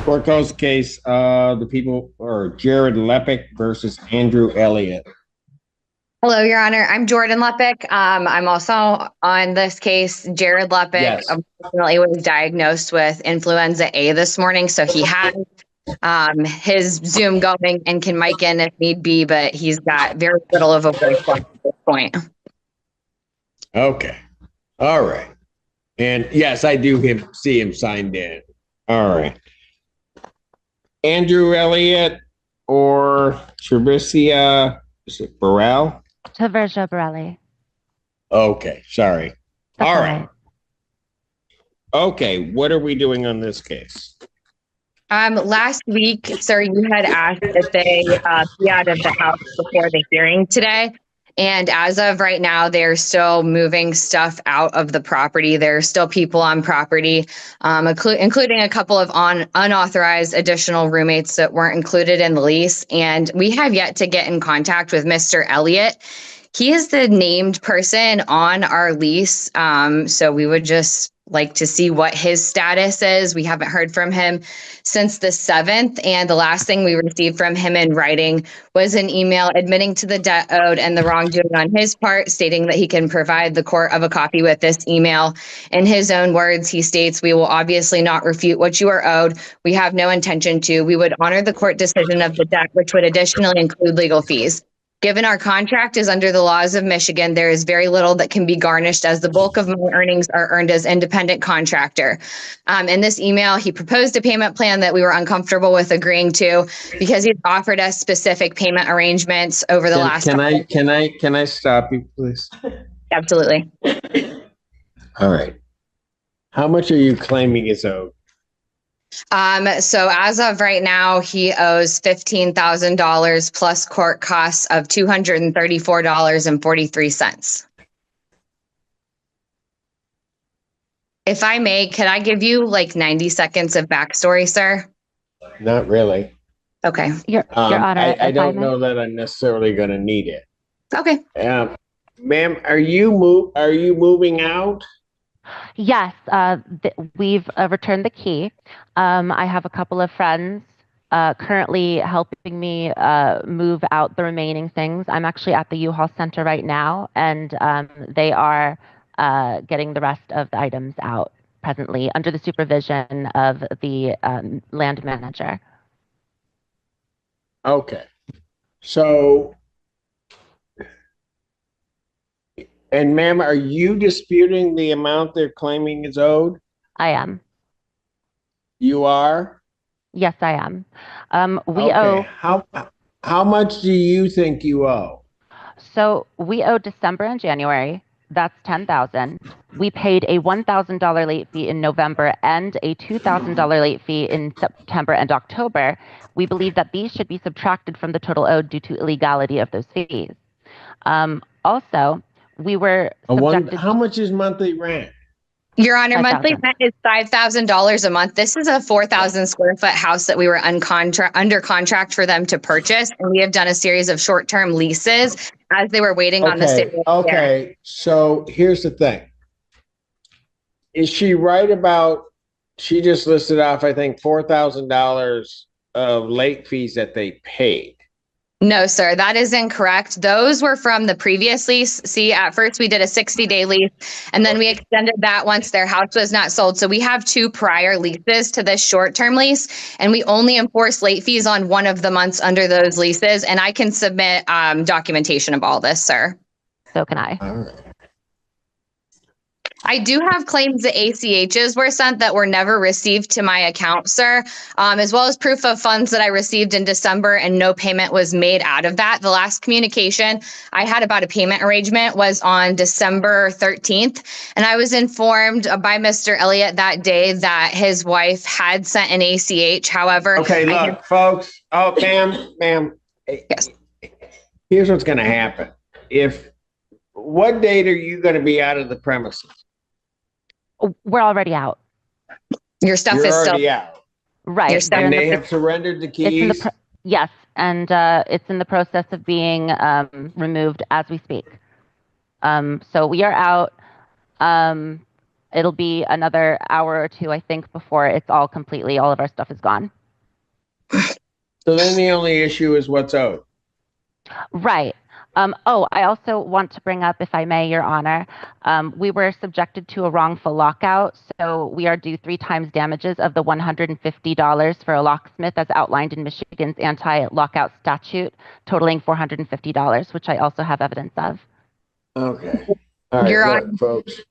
Court calls the case, the people are Jared Lepic versus Andrew Elliott. Hello, Your Honor. I'm Jordan Lepic. I'm also on this case. Jared Lepic, Yes. unfortunately, was diagnosed with influenza A this morning, so he has his Zoom going and can mic in if need be, but he's got very little of a voice left at this point. Okay. All right. And yes, I do see him signed in. All right. Andrew Elliott or Taversia, is it Burrell? Taversia Borelli. Okay, sorry. That's all right. Okay, what are we doing on this case? Last week, sir, you had asked that they be out of the house before the hearing today. And as of right now, they're still moving stuff out of the property. There are still people on property, including a couple of unauthorized additional roommates that weren't included in the lease. And we have yet to get in contact with Mr. Elliott. He is the named person on our lease. So we would just like to see what his status is. We haven't heard from him since the 7th. And the last thing we received from him in writing was an email admitting to the debt owed and the wrongdoing on his part, stating that he can provide the court of a copy with this email. In his own words, he states, "We will obviously not refute what you are owed. We have no intention to. We would honor the court decision of the debt, which would additionally include legal fees. Given our contract is under the laws of Michigan, there is very little that can be garnished as the bulk of my earnings are earned as independent contractor." In this email, he proposed a payment plan that we were uncomfortable with agreeing to because he's offered us specific payment arrangements over the last. Can I stop you, please? Absolutely. All right. How much are you claiming is owed? So as of right now, he owes $15,000 plus court costs of $234.43. If I may, could I give you like 90 seconds of backstory, sir? Not really. Okay. Your Honor, I don't know that I'm necessarily going to need it. Okay. Ma'am, are you moving out? Yes, we've returned the key. I have a couple of friends currently helping me move out the remaining things. I'm actually at the U-Haul Center right now, and they are getting the rest of the items out presently under the supervision of the land manager. Okay. So, and ma'am, are you disputing the amount they're claiming is owed? I am. You are? Yes, I am. We okay. owe. How much do you think you owe? So we owe December and January. That's $10,000. We paid a $1,000 late fee in November and a $2,000 late fee in September and October. We believe that these should be subtracted from the total owed due to illegality of those fees. Also, we were subjected. How much is monthly rent? Your Honor, monthly rent is $5,000 a month. This is a 4,000 square foot house that we were under contract for them to purchase. And we have done a series of short-term leases as they were waiting on the sale. Okay, so here's the thing. Is she right about, she just listed off, I think, $4,000 of late fees that they paid? No, sir, that is incorrect. Those were from the previous lease. See, at first we did a 60-day lease, and then we extended that once their house was not sold. So we have 2 prior leases to this short-term lease, and we only enforce late fees on one of the months under those leases. And I can submit documentation of all this, sir. So can I. All right. I do have claims that ACHs were sent that were never received to my account, sir, as well as proof of funds that I received in December and no payment was made out of that. The last communication I had about a payment arrangement was on December 13th, and I was informed by Mr. Elliott that day that his wife had sent an ACH. However, okay, look, folks. Oh, ma'am. Yes. Here's what's going to happen. What date are you going to be out of the premises? We're already out. Your stuff You're is already still out. Right. And they have surrendered the keys? Yes, and it's in the process of being removed as we speak. So we are out. it'll be another hour or two, I think, before it's all of our stuff is gone. So then the only issue is what's owed. Right. I also want to bring up, if I may, Your Honor, we were subjected to a wrongful lockout, so we are due 3 times damages of the $150 for a locksmith as outlined in Michigan's anti-lockout statute, totaling $450, which I also have evidence of. Okay. All right, Your look, folks.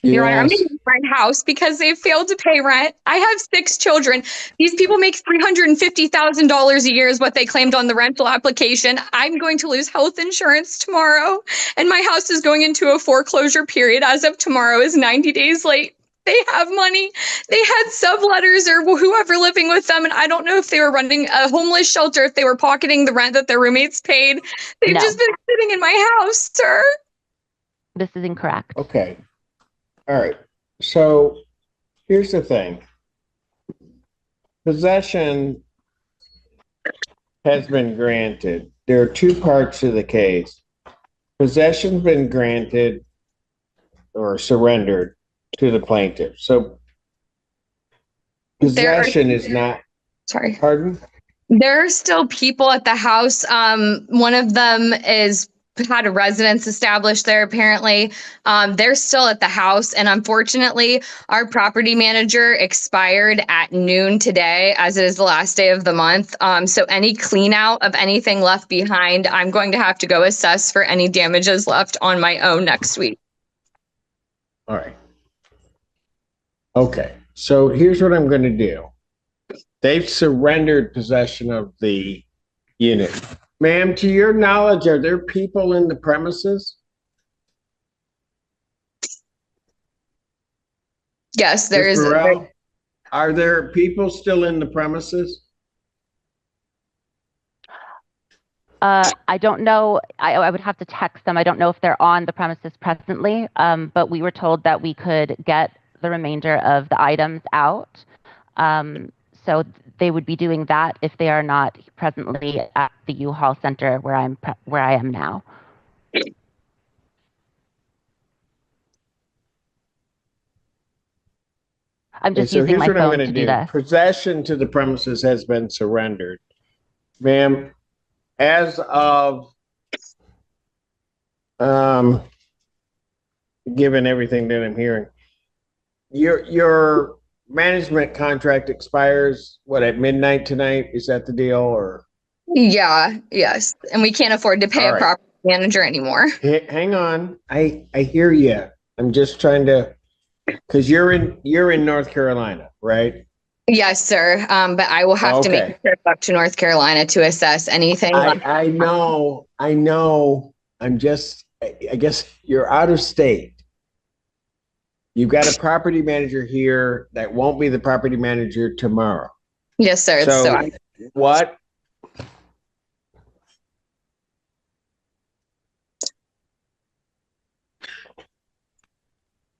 Your Honor, I'm Yes. in my house because they failed to pay rent. I have 6 children. These people make $350,000 a year is what they claimed on the rental application. I'm going to lose health insurance tomorrow, and my house is going into a foreclosure period as of tomorrow is 90 days late. They have money. They had subletters or whoever living with them, and I don't know if they were running a homeless shelter, if they were pocketing the rent that their roommates paid. They've No. just been sitting in my house, sir. This is incorrect. Okay. All right. So here's the thing. Possession has been granted. There are 2 parts to the case. Possession's been granted or surrendered to the plaintiff. So possession is not. Sorry. Pardon? There are still people at the house. One of them had a residence established there, apparently. They're still at the house. And unfortunately, our property manager expired at noon today, as it is the last day of the month. So any clean out of anything left behind, I'm going to have to go assess for any damages left on my own next week. All right. Okay. So here's what I'm going to do. They've surrendered possession of the unit. Ma'am, to your knowledge, are there people in the premises? Yes, there Ms. is. Burrell, are there people still in the premises? I don't know. I would have to text them. I don't know if they're on the premises presently, but we were told that we could get the remainder of the items out. So they would be doing that if they are not presently at the U-Haul Center where I am now. I'm just using my phone to do this. Possession to the premises has been surrendered. Ma'am, as of given everything that I'm hearing, your management contract expires at midnight tonight? Is that the deal, or? Yeah, yes. And we can't afford to pay a property manager anymore. Hang on. I hear you. I'm just trying to, because you're in North Carolina, right? Yes, sir. But I will have to make a trip up to North Carolina to assess anything. I know. I guess you're out of state. You've got a property manager here that won't be the property manager tomorrow. Yes, sir. So what?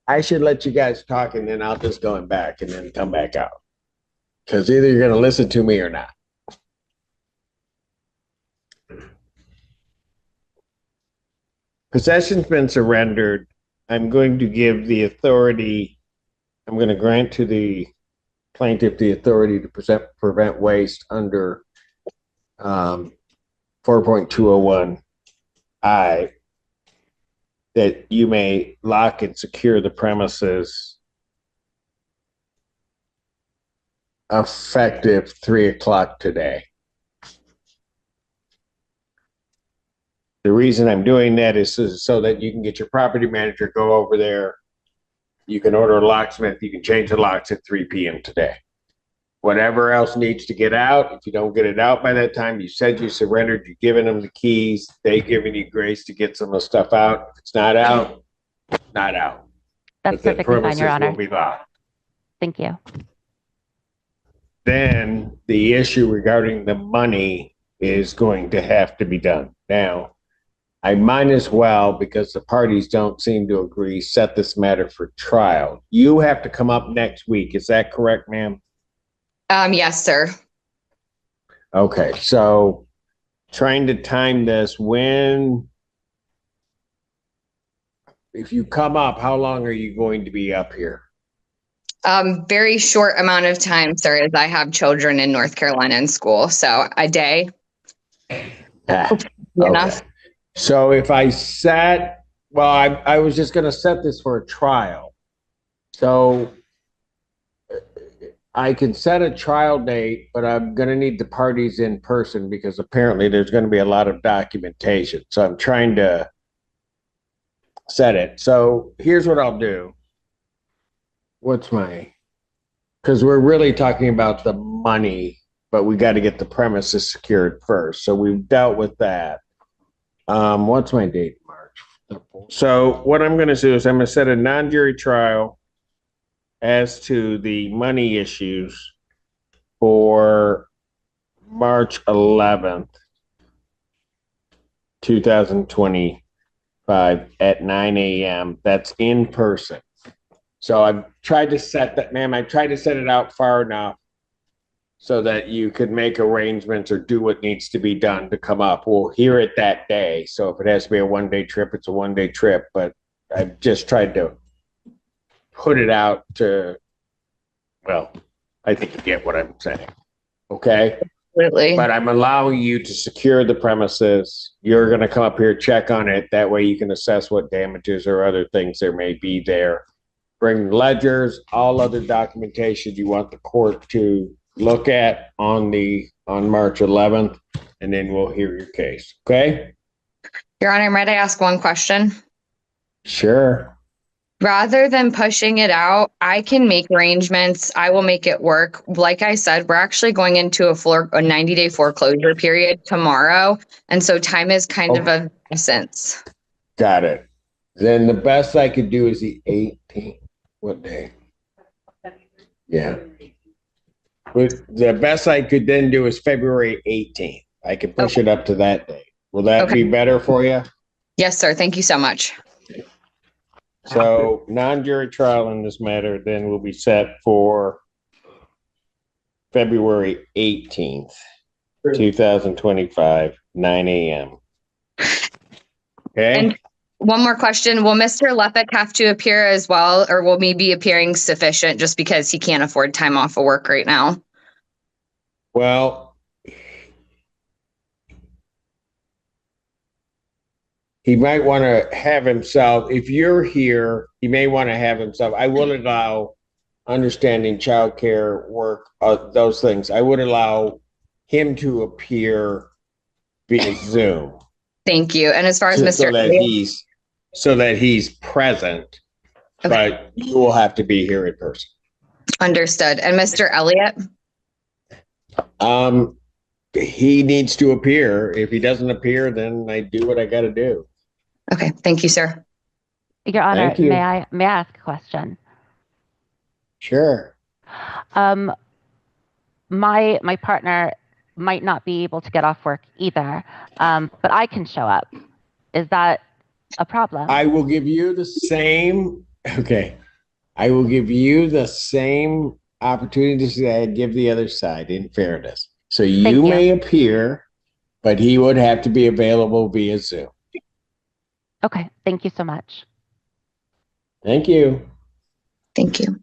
I should let you guys talk, and then I'll just go back and then come back out. Because either you're going to listen to me or not. Possession's been surrendered. I'm going to grant to the plaintiff the authority to prevent waste under 4.201I, that you may lock and secure the premises effective 3:00 today. The reason I'm doing that is so that you can get your property manager, go over there. You can order a locksmith. You can change the locks at 3 p.m. today. Whatever else needs to get out, if you don't get it out by that time, you said you surrendered, you're giving them the keys. They've given you grace to get some of the stuff out. If it's not out, not out. That's perfectly fine, Your Honor. Will be locked. Thank you. Then the issue regarding the money is going to have to be done. Now, I might as well, because the parties don't seem to agree, set this matter for trial. You have to come up next week. Is that correct, ma'am? Yes, sir. Okay, so trying to time this, if you come up, how long are you going to be up here? Very short amount of time, sir, as I have children in North Carolina in school. So a day. Ah, Enough. okay. So if I set, well, I was just going to set this for a trial. So I can set a trial date, but I'm going to need the parties in person because apparently there's going to be a lot of documentation. So I'm trying to set it. So here's what I'll do. Because we're really talking about the money, but we got to get the premises secured first. So we've dealt with that. What's my date? March. So what I'm going to do is I'm going to set a non-jury trial as to the money issues for March 11th, 2025 at 9 a.m. That's in person. So I've tried to set that, ma'am, I tried to set it out far enough so that you could make arrangements or do what needs to be done to come up. We'll hear it that day. So if it has to be a one-day trip, it's a one-day trip. But I've just tried to put it out to, well, I think you get what I'm saying. Okay? Absolutely. But I'm allowing you to secure the premises. You're going to come up here, check on it. That way you can assess what damages or other things there may be there. Bring ledgers, all other documentation you want the court to look at on March 11th, and then we'll hear your case. Okay? Your Honor, might I ask one question? Sure. Rather than pushing it out, I can make arrangements. I will make it work. Like I said, we're actually going into a 90-day foreclosure period tomorrow. And so time is kind of of essence. Got it. Then the best I could do is the 18th. What day? Yeah. But the best I could then do is February 18th. I could push it up to that day. Will that be better for you? Yes, sir. Thank you so much. So non-jury trial in this matter then will be set for February 18th, 2025, 9 a.m. Okay. And one more question. Will Mr. Lepek have to appear as well, or will me be appearing sufficient just because he can't afford time off of work right now? Well, he might want to have himself, if you're here, he may want to have himself. I will allow understanding childcare, work, those things. I would allow him to appear via Zoom. Thank you. And as far as Mr. So that he's present, but you will have to be here in person. Understood. And Mr. Elliott? He needs to appear. If he doesn't appear, then I do what I got to do. Okay. Thank you, sir. Your Honor, Thank you. may I ask a question? Sure. My partner might not be able to get off work either, but I can show up. Is that a problem? I will give you the same. Okay. I will give you the same opportunities that I give the other side in fairness. So you may appear, but he would have to be available via Zoom. Okay. Thank you so much. Thank you. Thank you.